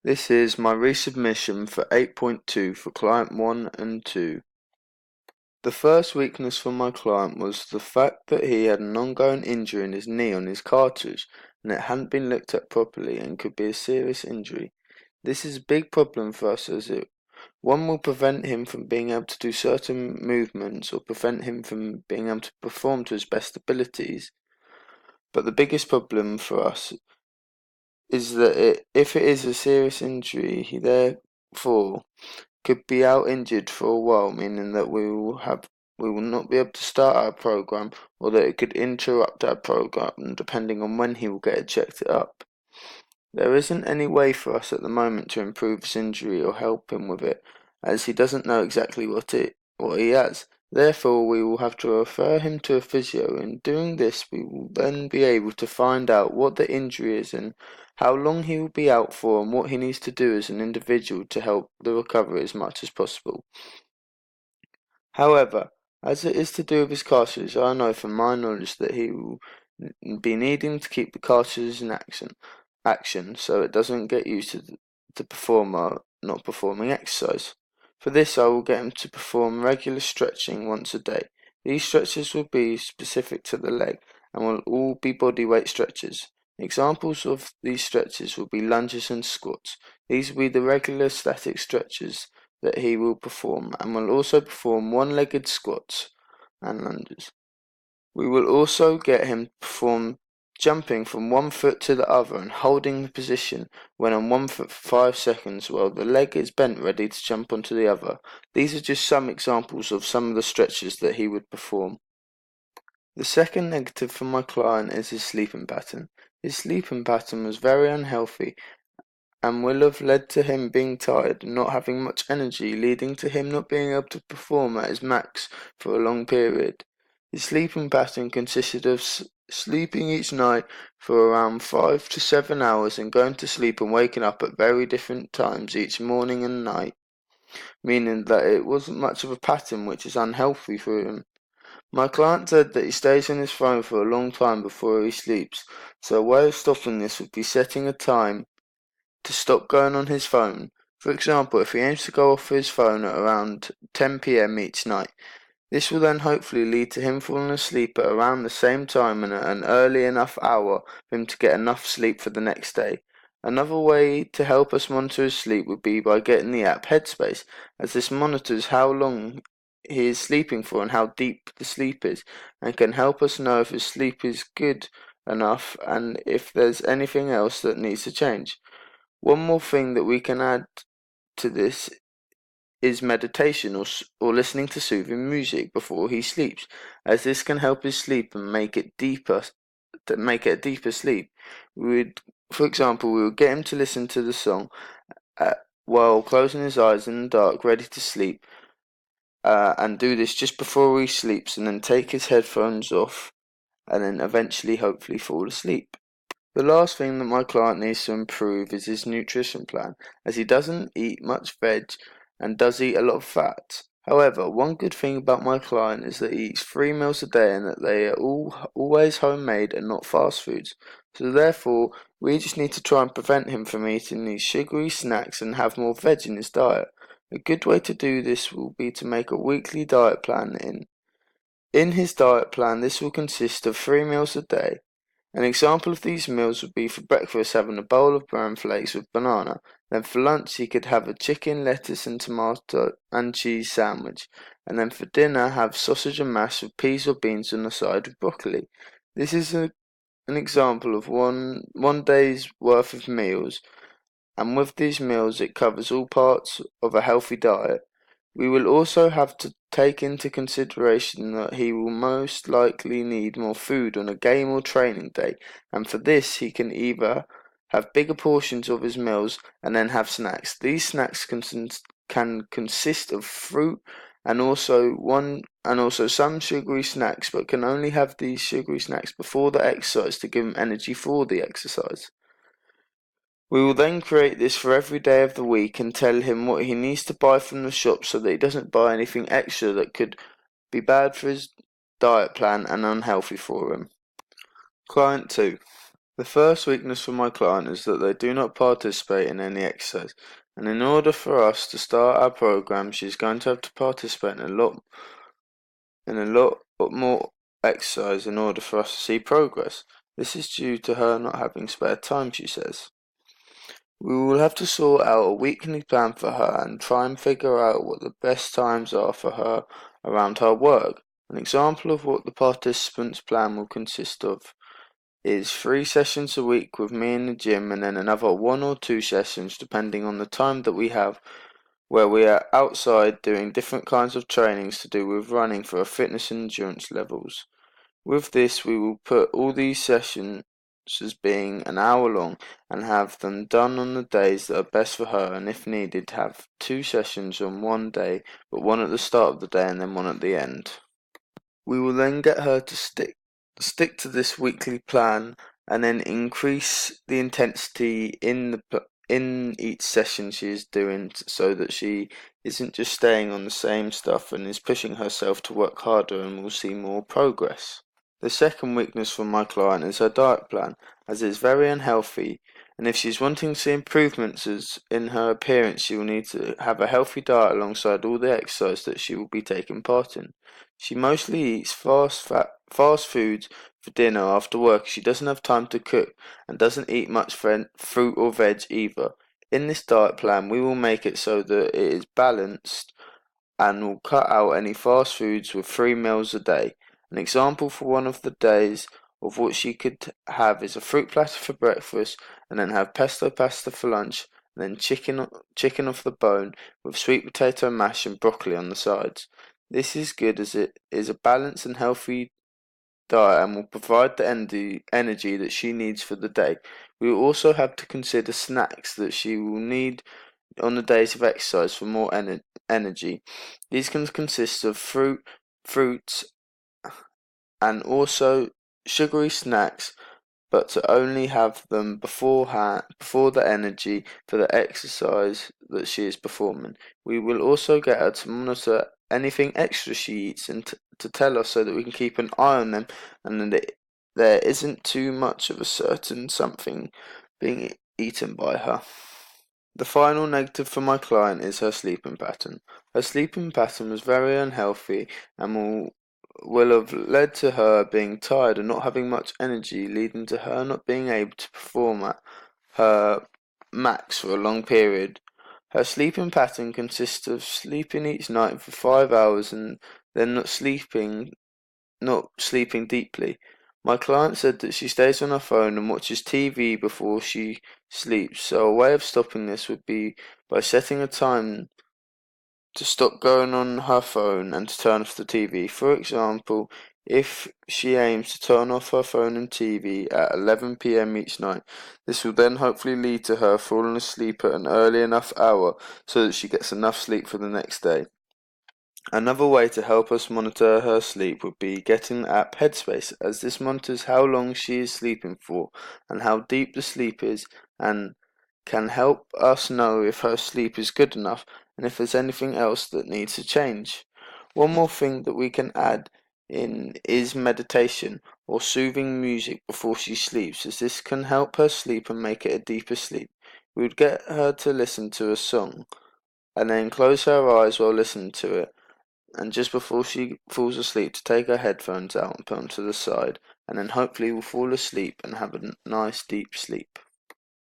This is my resubmission for 8.2 for client 1 and 2. The first weakness for my client was the fact that he had an ongoing injury in his knee on his cartilage and it hadn't been looked at properly and could be a serious injury. This is a big problem for us as one will prevent him from being able to do certain movements or prevent him from being able to perform to his best abilities. But the biggest problem for us is that if it is a serious injury, he therefore could be out injured for a while, meaning that we will not be able to start our program, or that it could interrupt our program depending on when he will get it checked up. There isn't any way for us at the moment to improve his injury or help him with it, as he doesn't know exactly what he has. Therefore, we will have to refer him to a physio. In doing this, we will then be able to find out what the injury is and how long he will be out for and what he needs to do as an individual to help the recovery as much as possible. However, as it is to do with his cartilage, I know from my knowledge that he will be needing to keep the cartilage in action so it doesn't get used to not performing exercise. For this, I will get him to perform regular stretching once a day. These stretches will be specific to the leg and will all be body weight stretches. Examples of these stretches will be lunges and squats. These will be the regular static stretches that he will perform and will also perform one-legged squats and lunges. We will also get him to perform jumping from one foot to the other and holding the position when on one foot for 5 seconds while the leg is bent ready to jump onto the other. These are just some examples of some of the stretches that he would perform. The second negative for my client is his sleeping pattern. His sleeping pattern was very unhealthy and will have led to him being tired and not having much energy, leading to him not being able to perform at his max for a long period. His sleeping pattern consisted of sleeping each night for around 5 to 7 hours and going to sleep and waking up at very different times each morning and night, meaning that it wasn't much of a pattern, which is unhealthy for him. My client said that he stays on his phone for a long time before he sleeps, so a way of stopping this would be setting a time to stop going on his phone. For example, if he aims to go off his phone at around 10 p.m. each night, this will then hopefully lead to him falling asleep at around the same time and at an early enough hour for him to get enough sleep for the next day. Another way to help us monitor his sleep would be by getting the app Headspace, as this monitors how long he is sleeping for and how deep the sleep is, and can help us know if his sleep is good enough and if there's anything else that needs to change. One more thing that we can add to this is meditation or listening to soothing music before he sleeps, as this can help his sleep and make it a deeper sleep. For example, we would get him to listen to the song while closing his eyes in the dark, ready to sleep, and do this just before he sleeps, and then take his headphones off, and then eventually, hopefully, fall asleep. The last thing that my client needs to improve is his nutrition plan, as he doesn't eat much veg and does eat a lot of fat. However, one good thing about my client is that he eats 3 meals a day and that they are always homemade and not fast foods. So therefore, we just need to try and prevent him from eating these sugary snacks and have more veg in his diet. A good way to do this will be to make a weekly diet plan. In his diet plan, this will consist of 3 meals a day. An example of these meals would be for breakfast having a bowl of bran flakes with banana. Then for lunch he could have a chicken, lettuce and tomato and cheese sandwich. And then for dinner have sausage and mash with peas or beans on the side with broccoli. This is an example of one day's worth of meals, and with these meals it covers all parts of a healthy diet. We will also have to take into consideration that he will most likely need more food on a game or training day, and for this he can either have bigger portions of his meals and then have snacks. These snacks can consist of fruit and also some sugary snacks, but can only have these sugary snacks before the exercise to give him energy for the exercise. We will then create this for every day of the week and tell him what he needs to buy from the shop so that he doesn't buy anything extra that could be bad for his diet plan and unhealthy for him. Client 2. The first weakness for my client is that they do not participate in any exercise, and in order for us to start our program, she's going to have to participate in a lot more exercise in order for us to see progress. This is due to her not having spare time, she says. We will have to sort out a weekly plan for her and try and figure out what the best times are for her around her work. An example of what the participants' plan will consist of is 3 sessions a week with me in the gym and then another 1 or 2 sessions depending on the time that we have where we are outside doing different kinds of trainings to do with running for our fitness and endurance levels. With this, we will put all these sessions as being an hour long and have them done on the days that are best for her, and if needed, have 2 sessions on one day, but one at the start of the day and then one at the end. We will then get her to stick to this weekly plan and then increase the intensity in each session she is doing so that she isn't just staying on the same stuff and is pushing herself to work harder and will see more progress. The second weakness for my client is her diet plan, as it is very unhealthy, and if she's wanting to see improvements in her appearance, she will need to have a healthy diet alongside all the exercise that she will be taking part in. She mostly eats fast foods for dinner after work. She doesn't have time to cook and doesn't eat much fruit or veg either. In this diet plan, we will make it so that it is balanced and will cut out any fast foods with 3 meals a day. An example for one of the days of what she could have is a fruit platter for breakfast and then have pesto pasta for lunch and then chicken off the bone with sweet potato mash and broccoli on the sides. This is good as it is a balanced and healthy diet and will provide the energy that she needs for the day. We will also have to consider snacks that she will need on the days of exercise for more energy. These can consist of fruits, and also sugary snacks, but to only have them before the energy for the exercise that she is performing. We will also get her to monitor anything extra she eats and to tell us so that we can keep an eye on them and that there isn't too much of a certain something being eaten by her. The final negative for my client is her sleeping pattern. Her sleeping pattern was very unhealthy and will have led to her being tired and not having much energy, leading to her not being able to perform at her max for a long period. Her sleeping pattern consists of sleeping each night for 5 hours and then not sleeping deeply. My client said that she stays on her phone and watches TV before she sleeps, so a way of stopping this would be by setting a time to stop going on her phone and to turn off the TV. For example, if she aims to turn off her phone and TV at 11 p.m. each night, this will then hopefully lead to her falling asleep at an early enough hour so that she gets enough sleep for the next day. Another way to help us monitor her sleep would be getting the app Headspace, as this monitors how long she is sleeping for and how deep the sleep is and can help us know if her sleep is good enough and if there's anything else that needs to change. One more thing that we can add in is meditation or soothing music before she sleeps, as this can help her sleep and make it a deeper sleep. We would get her to listen to a song and then close her eyes while listening to it, and just before she falls asleep to take her headphones out and put them to the side, and then hopefully will fall asleep and have a nice deep sleep.